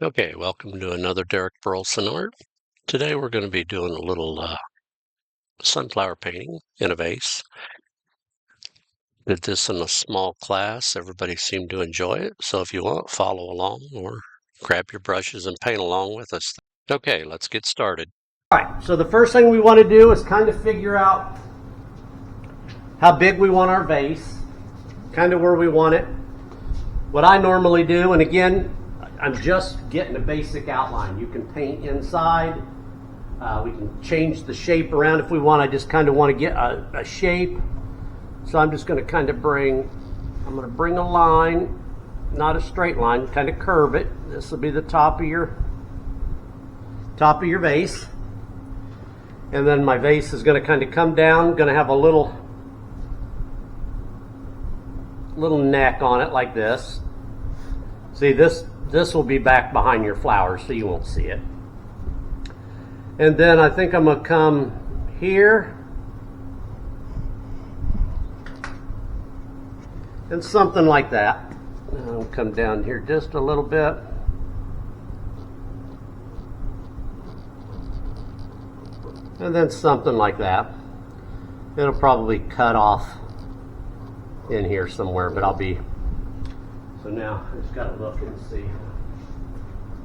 Okay, welcome to another Derek Burleson art. Today we're going to be doing a little sunflower painting in a vase. Did this in a small class. Everybody seemed to enjoy it. So if you want, follow along or grab your brushes and paint along with us. Okay, let's get started. All right, so the first thing we want to do is kind of figure out how big we want our vase, kind of where we want it. What I normally do, and again, I'm just getting a basic outline. You can paint inside. We can change the shape around if we want. I just kind of want to get a shape. So I'm just going to kind of bring a line, not a straight line, kind of curve it. This will be the top of your vase. And then my vase is going to kind of come down, going to have a little neck on it like this. See, this will be back behind your flowers, so you won't see it. And then I think I'm going to come here and something like that. I'll come down here just a little bit. And then something like that. It'll probably cut off in here somewhere, but so now I just gotta look and see.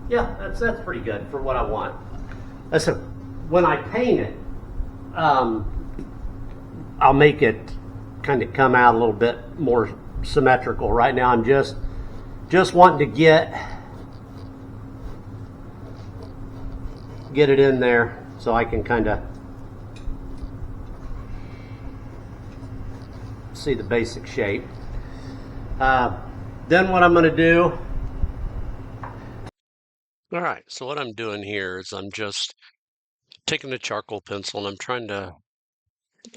Yeah, that's pretty good for what I want. Listen, when I paint it, I'll make it kind of come out a little bit more symmetrical. Right now I'm just wanting to get it in there so I can kind of see the basic shape. Then what I'm going to do. All right, so what I'm doing here is I'm just taking a charcoal pencil and I'm trying to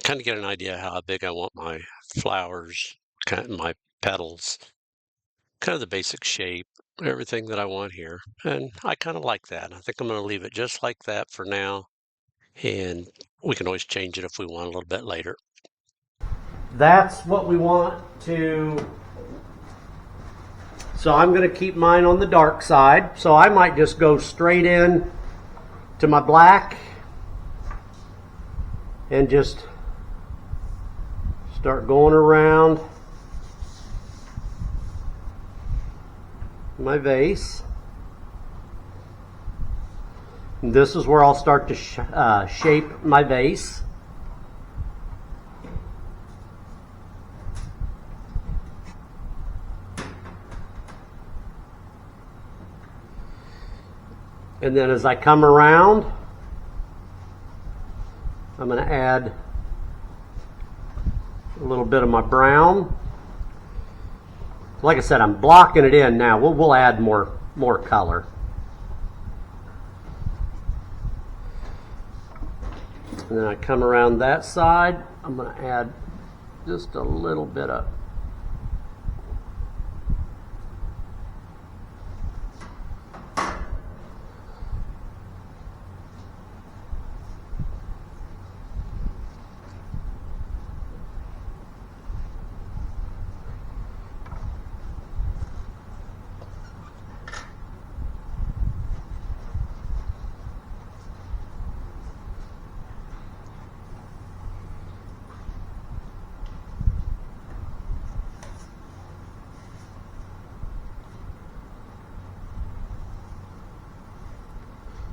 kind of get an idea how big I want my flowers, kind of my petals, kind of the basic shape, everything that I want here. And I kind of like that. I think I'm going to leave it just like that for now. And we can always change it if we want a little bit later. That's what we want to. So I'm going to keep mine on the dark side. So I might just go straight in to my black and just start going around my vase. And this is where I'll start to shape my vase. And then as I come around, I'm going to add a little bit of my brown. Like I said, I'm blocking it in now. We'll add more color. And then I come around that side. I'm going to add just a little bit of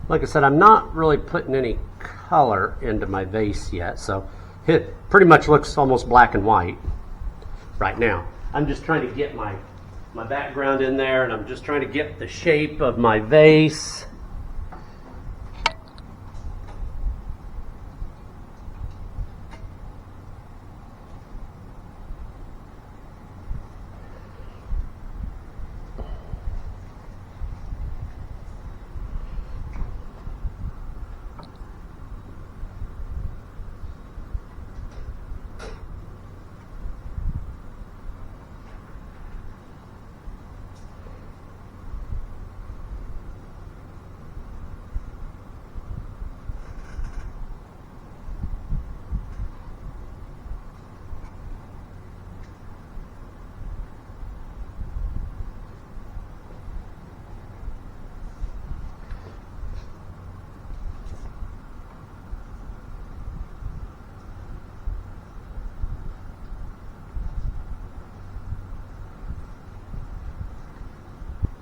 like I said, I'm not really putting any color into my vase yet, so it pretty much looks almost black and white right now. I'm just trying to get my background in there, and I'm just trying to get the shape of my vase.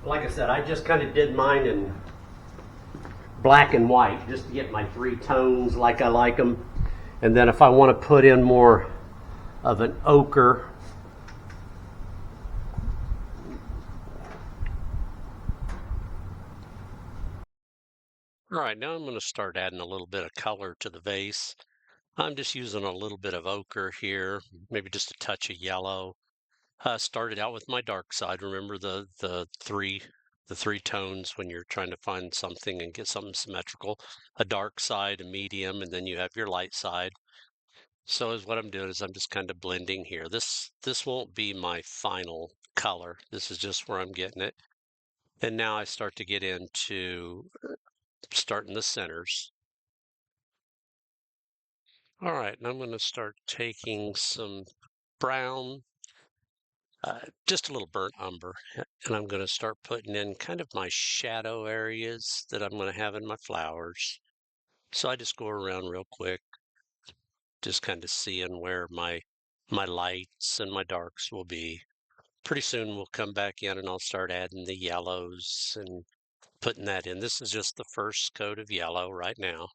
like I said, I just kind of did mine in black and white just to get my three tones like I like them. And then if I want to put in more of an ochre, All right, now I'm going to start adding a little bit of color to the vase. I'm just using a little bit of ochre here, maybe just a touch of yellow. Started out with my dark side. Remember the three tones when you're trying to find something and get something symmetrical. A dark side, a medium, and then you have your light side. So is what I'm doing is I'm just kind of blending here. This won't be my final color. This is just where I'm getting it. And now I start to get into starting the centers. All right, and I'm going to start taking some brown, just a little burnt umber, and I'm going to start putting in kind of my shadow areas that I'm going to have in my flowers. So I just go around real quick, just kind of seeing where my lights and my darks will be. Pretty soon we'll come back in and I'll start adding the yellows and putting that in. This is just the first coat of yellow right now.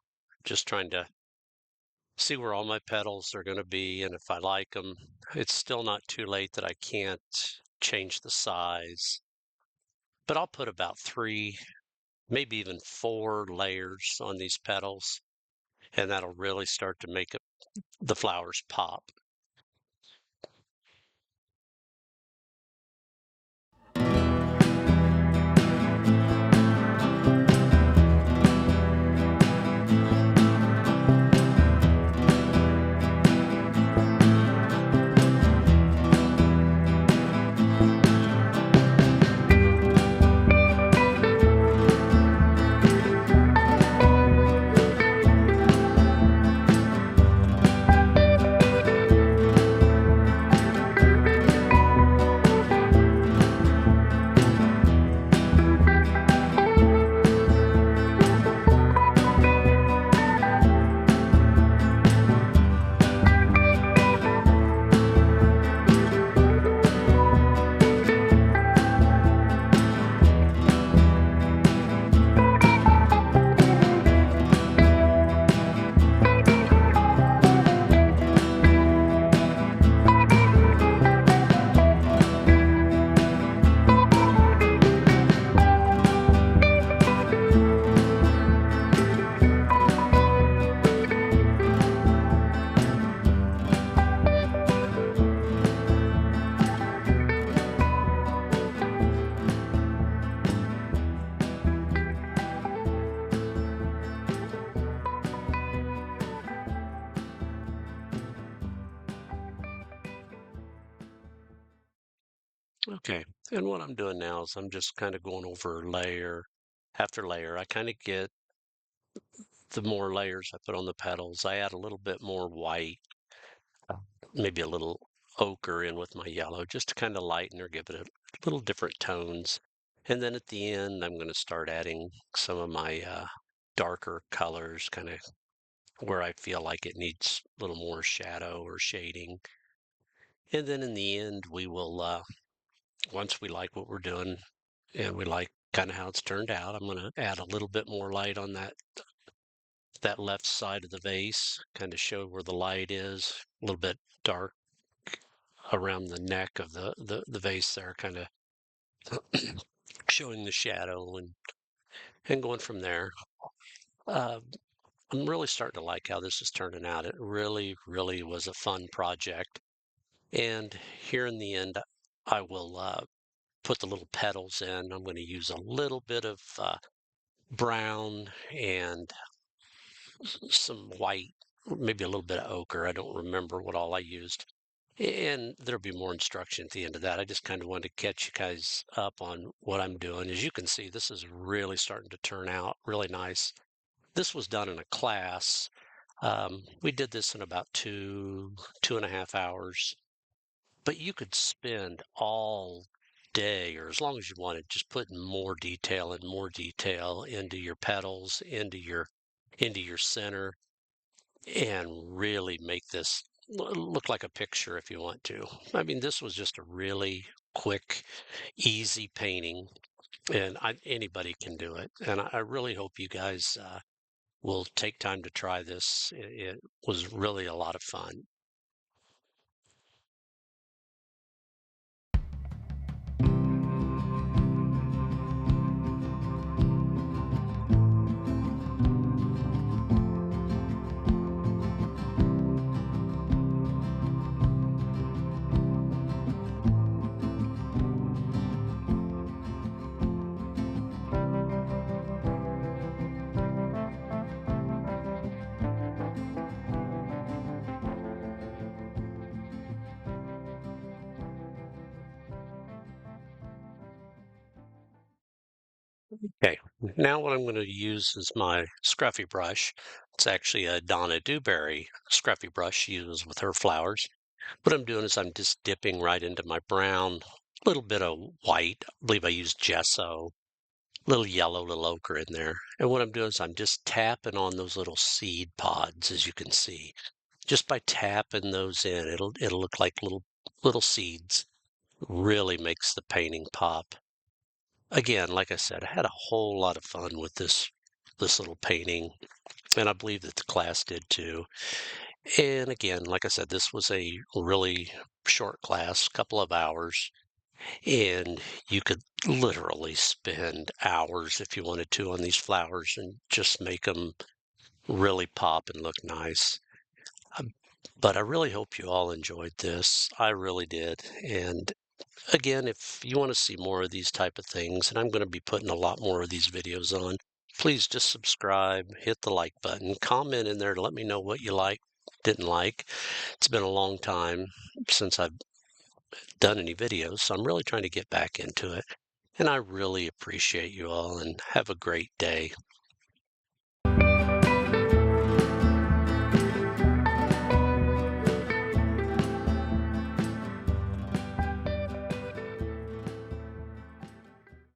Just trying to see where all my petals are going to be and if I like them. It's still not too late that I can't change the size, but I'll put about 3, maybe even 4 layers on these petals, and that'll really start to make the flowers pop. Okay, and what I'm doing now is I'm just kind of going over layer after layer. I kind of get the more layers I put on the petals, I add a little bit more white, uh, maybe a little ochre in with my yellow, just to kind of lighten or give it a little different tones. And then at the end, I'm going to start adding some of my darker colors, kind of where I feel like it needs a little more shadow or shading. And then in the end, we will, once we like what we're doing and we like kind of how it's turned out, I'm going to add a little bit more light on that left side of the vase, kind of show where the light is, a little bit dark around the neck of the vase there, kind of showing the shadow and going from there. Uh, I'm really starting to like how this is turning out. It really, really was a fun project. And here in the end, I will put the little petals in. I'm going to use a little bit of brown and some white, maybe a little bit of ochre. I don't remember what all I used. And there'll be more instruction at the end of that. I just kind of wanted to catch you guys up on what I'm doing. As you can see, this is really starting to turn out really nice. This was done in a class. We did this in about 2.5 hours, but you could spend all day or as long as you wanted just putting more detail and more detail into your petals, into your center, and really make this look like a picture if you want to. I mean, this was just a really quick, easy painting. and anybody can do it. And I really hope you guys will take time to try this. It was really a lot of fun. Okay, now what I'm going to use is my scruffy brush. It's actually a Donna Dewberry scruffy brush she uses with her flowers. What I'm doing is I'm just dipping right into my brown, a little bit of white. I believe I used gesso, a little yellow, a little ochre in there. And what I'm doing is I'm just tapping on those little seed pods, as you can see. Just by tapping those in, it'll look like little seeds. Really makes the painting pop. Again, like I said, I had a whole lot of fun with this little painting, and I believe that the class did too. And again, like I said, this was a really short class, couple of hours, and you could literally spend hours if you wanted to on these flowers and just make them really pop and look nice. Um, But I really hope you all enjoyed this. I really did. And again, if you want to see more of these type of things, and I'm going to be putting a lot more of these videos on, please just subscribe, hit the like button, comment in there to let me know what you like, didn't like. It's been a long time since I've done any videos, so I'm really trying to get back into it. And I really appreciate you all and have a great day.